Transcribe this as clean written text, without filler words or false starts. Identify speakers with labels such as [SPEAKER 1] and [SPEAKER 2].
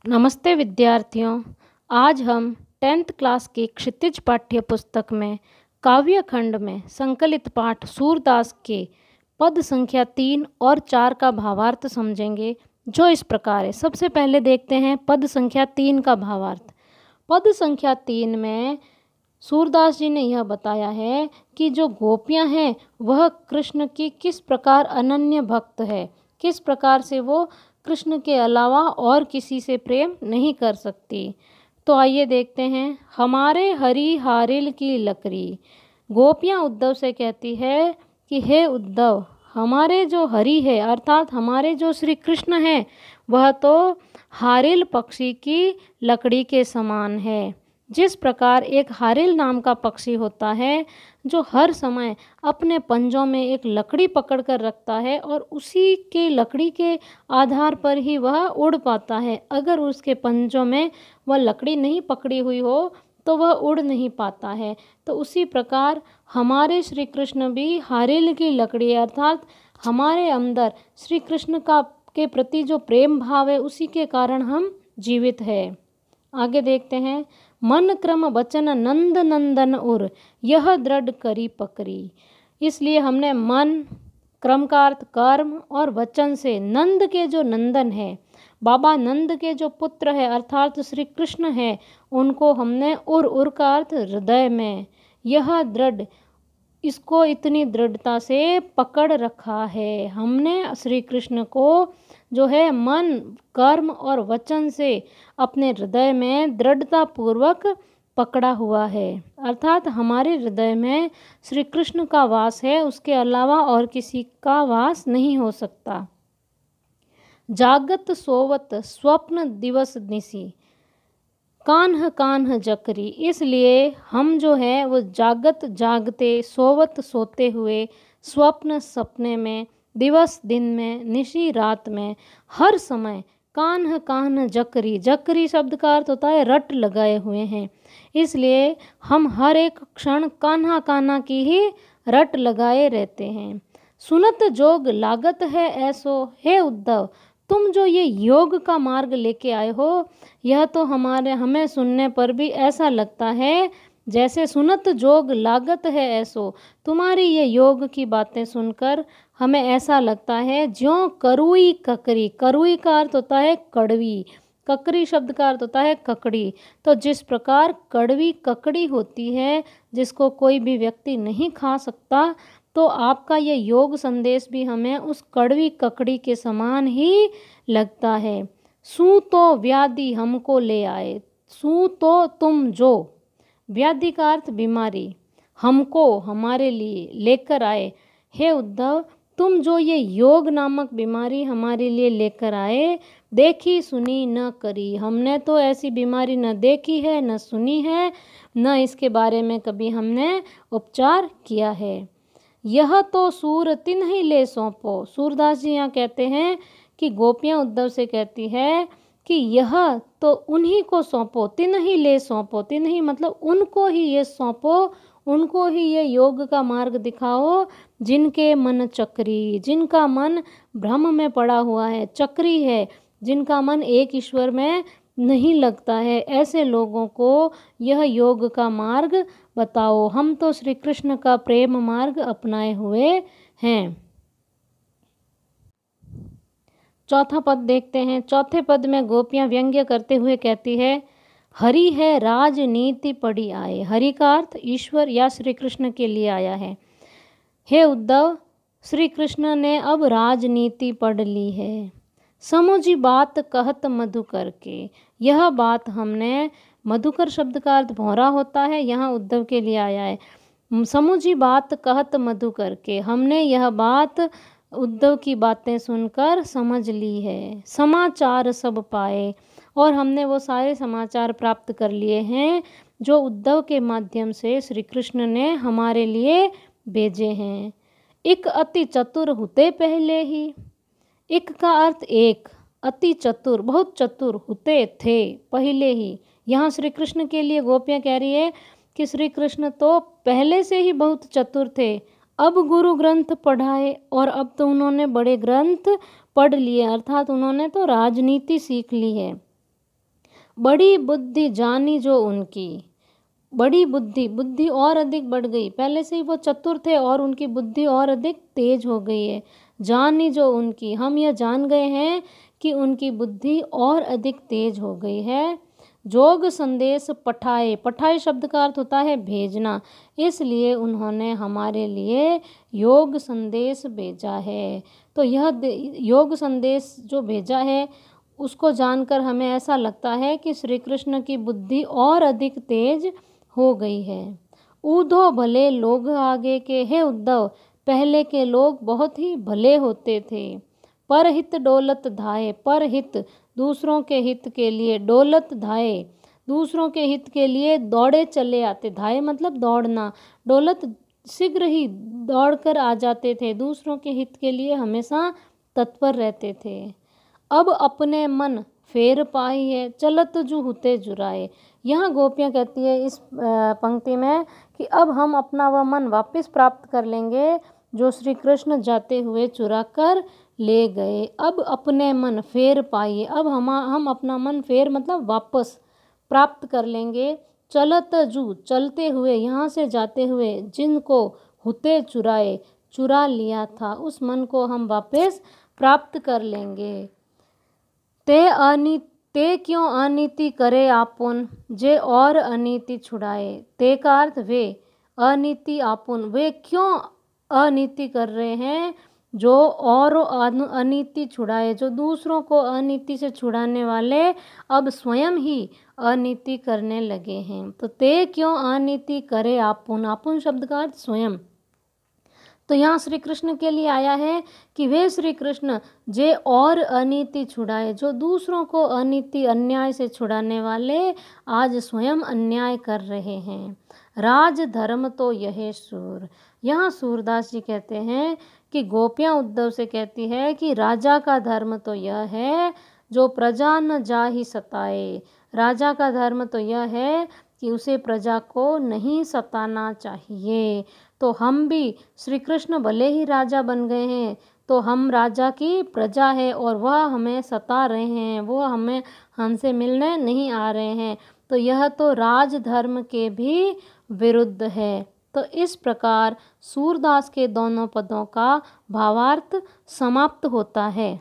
[SPEAKER 1] नमस्ते विद्यार्थियों। आज हम 10th क्लास की क्षितिज पाठ्य पुस्तक में काव्य खंड में संकलित पाठ सूरदास के पद संख्या 3 और 4 का भावार्थ समझेंगे, जो इस प्रकार है। सबसे पहले देखते हैं पद संख्या 3 का भावार्थ। पद संख्या 3 में सूरदास जी ने यह बताया है कि जो गोपियां हैं वह कृष्ण की किस प्रकार अनन्य भक्त है, किस प्रकार से वो कृष्ण के अलावा और किसी से प्रेम नहीं कर सकती। तो आइए देखते हैं। हमारे हरि हारिल की लकड़ी। गोपियां उद्धव से कहती है कि हे उद्धव, हमारे जो हरि है अर्थात हमारे जो श्री कृष्ण हैं वह तो हारिल पक्षी की लकड़ी के समान है। जिस प्रकार एक हारिल नाम का पक्षी होता है जो हर समय अपने पंजों में एक लकड़ी पकड़ कर रखता है और उसी के लकड़ी के आधार पर ही वह उड़ पाता है। अगर उसके पंजों में वह लकड़ी नहीं पकड़ी हुई हो तो वह उड़ नहीं पाता है। तो उसी प्रकार हमारे श्री कृष्ण भी हारिल की लकड़ी अर्थात हमारे अंदर श्री कृष्ण का के प्रति जो प्रेम भाव है उसी के कारण हम जीवित है। आगे देखते हैं। मन क्रम वचन नंद नंदन उर यह दृढ़ करी पकड़ी। इसलिए हमने मन, क्रम का अर्थ कर्म, और वचन से नंद के जो नंदन है, बाबा नंद के जो पुत्र है अर्थात श्री कृष्ण है, उनको हमने उर का अर्थ हृदय में, यह दृढ़, इसको इतनी दृढ़ता से पकड़ रखा है। हमने श्री कृष्ण को जो है मन, कर्म और वचन से अपने हृदय में दृढ़ता पूर्वक पकड़ा हुआ है। अर्थात हमारे हृदय में श्री कृष्ण का वास है, उसके अलावा और किसी का वास नहीं हो सकता। जागत सोवत स्वप्न दिवस निसी कान्ह कान्ह जकरी। इसलिए हम जो है वो जागत जागते, सोवत सोते हुए, स्वप्न सपने में, दिवस दिन में, निशी रात में, हर समय कान्ह कान्ह जकरी। जकरी शब्द का अर्थ होता है रट लगाए हुए हैं। इसलिए हम हर एक क्षण कान्हा कान्हा की ही रट लगाए रहते हैं। सुनत जोग लागत है ऐसो हे उद्धव, तुम जो ये योग का मार्ग लेके आए हो यह तो हमें सुनने पर भी ऐसा लगता है जैसे सुनत जोग लागत है ऐसो। तुम्हारी ये योग की बातें सुनकर हमें ऐसा लगता है ज्यों करुई ककरी। करुई का अर्थ होता है कड़वी, ककरी शब्द का अर्थ होता है ककड़ी। तो जिस प्रकार कड़वी ककड़ी होती है जिसको कोई भी व्यक्ति नहीं खा सकता, तो आपका ये योग संदेश भी हमें उस कड़वी ककड़ी के समान ही लगता है। सू तो व्याधि हमको ले आए। सू तो तुम जो, व्याधि का अर्थ बीमारी, हमको हमारे लिए लेकर आए। हे उद्धव, तुम जो ये योग नामक बीमारी हमारे लिए लेकर आए, देखी सुनी न करी। हमने तो ऐसी बीमारी न देखी है, न सुनी है, न इसके बारे में कभी हमने उपचार किया है। यह तो सूर तिन ही ले सौंपो। सूरदास जी यहाँ कहते हैं कि गोपियाँ उद्धव से कहती है कि यह तो उन्हीं को सौंपो, तिन ही ले सौंपो। तिन ही मतलब उनको ही ये सौंपो, उनको ही ये योग का मार्ग दिखाओ जिनके मन चक्री, जिनका मन भ्रम में पड़ा हुआ है, चक्री है, जिनका मन एक ईश्वर में नहीं लगता है। ऐसे लोगों को यह योग का मार्ग बताओ। हम तो श्री कृष्ण का प्रेम मार्ग अपनाए हुए हैं। चौथा पद देखते हैं। चौथे पद में गोपियां व्यंग्य करते हुए कहती है, हरि है राजनीति पड़ी आए। हरि का अर्थ ईश्वर या श्री कृष्ण के लिए आया है। हे उद्धव, श्री कृष्ण ने अब राजनीति पढ़ ली है। समझी बात कहत मधुकर के। यह बात हमने, मधुकर शब्द का अर्थ भौरा होता है, यहाँ उद्धव के लिए आया है। समझी बात कहत मधुकर के, हमने यह बात उद्धव की बातें सुनकर समझ ली है। समाचार सब पाए, और हमने वो सारे समाचार प्राप्त कर लिए हैं जो उद्धव के माध्यम से श्री कृष्ण ने हमारे लिए भेजे हैं। एक अति चतुर हुते पहले ही। एक का अर्थ एक, अति चतुर, बहुत चतुर, हुते थे, पहले ही। यहाँ श्री कृष्ण के लिए गोपियाँ कह रही है कि श्री कृष्ण तो पहले से ही बहुत चतुर थे। अब गुरु ग्रंथ पढ़ाए, और अब तो उन्होंने बड़े ग्रंथ पढ़ लिए, अर्थात उन्होंने तो राजनीति सीख ली है। बड़ी बुद्धि जानी जो उनकी, बड़ी बुद्धि, बुद्धि और अधिक बढ़ गई, पहले से ही वो चतुर थे और उनकी बुद्धि और अधिक तेज हो गई है। जानी जो उनकी, हम यह जान गए हैं कि उनकी बुद्धि और अधिक तेज हो गई है। जोग संदेश पठाए, पठाए शब्द का अर्थ होता है भेजना, इसलिए उन्होंने हमारे लिए योग संदेश भेजा है। तो यह योग संदेश जो भेजा है उसको जानकर हमें ऐसा लगता है कि श्री कृष्ण की बुद्धि और अधिक तेज हो गई है। ऊधो भले लोग आगे के, हे उद्धव, पहले के लोग बहुत ही भले होते थे। परहित डोलत धाये, परहित दूसरों के हित के लिए, डोलत धाये दूसरों के हित के लिए दौड़े चले आते, धाये मतलब दौड़ना, डोलत शीघ्र ही दौड़कर आ जाते थे, दूसरों के हित के लिए हमेशा तत्पर रहते थे। अब अपने मन फेर पाई है, चलत जू हुते जुराए। यहाँ गोपियाँ कहती है इस पंक्ति में कि अब हम अपना वह मन वापस प्राप्त कर लेंगे जो श्री कृष्ण जाते हुए चुरा कर ले गए। अब अपने मन फेर पाइए, अब हम अपना मन फेर मतलब वापस प्राप्त कर लेंगे। चलत जू, चलते हुए, यहाँ से जाते हुए, जिनको हुते चुराए, चुरा लिया था, उस मन को हम वापस प्राप्त कर लेंगे। ते क्यों अनीति करे आपुन, जे और अनीति छुड़ाए। ते का अर्थ वे, अनीति आपुन, वे क्यों अनीति कर रहे हैं, जो और अनीति छुड़ाए, जो दूसरों को अनीति से छुड़ाने वाले अब स्वयं ही अनीति करने लगे हैं। तो ते क्यों अनीति करे आपुन, आपुन शब्द का अर्थ स्वयं। तो यहाँ श्री कृष्ण के लिए आया है कि वे श्री कृष्ण जे और अनीति छुड़ाए, जो दूसरों को अनीति अन्याय से छुड़ाने वाले आज स्वयं अन्याय कर रहे हैं। राज धर्म तो यह सूर, यहाँ सूरदास जी कहते हैं कि गोपियाँ उद्धव से कहती है कि राजा का धर्म तो यह है जो प्रजा न जा ही सताए। राजा का धर्म तो यह है कि उसे प्रजा को नहीं सताना चाहिए। तो हम भी, श्री कृष्ण भले ही राजा बन गए हैं, तो हम राजा की प्रजा है और वह हमें सता रहे हैं, वो हमसे मिलने नहीं आ रहे हैं, तो यह तो राज धर्म के भी विरुद्ध है। तो इस प्रकार सूरदास के दोनों पदों का भावार्थ समाप्त होता है।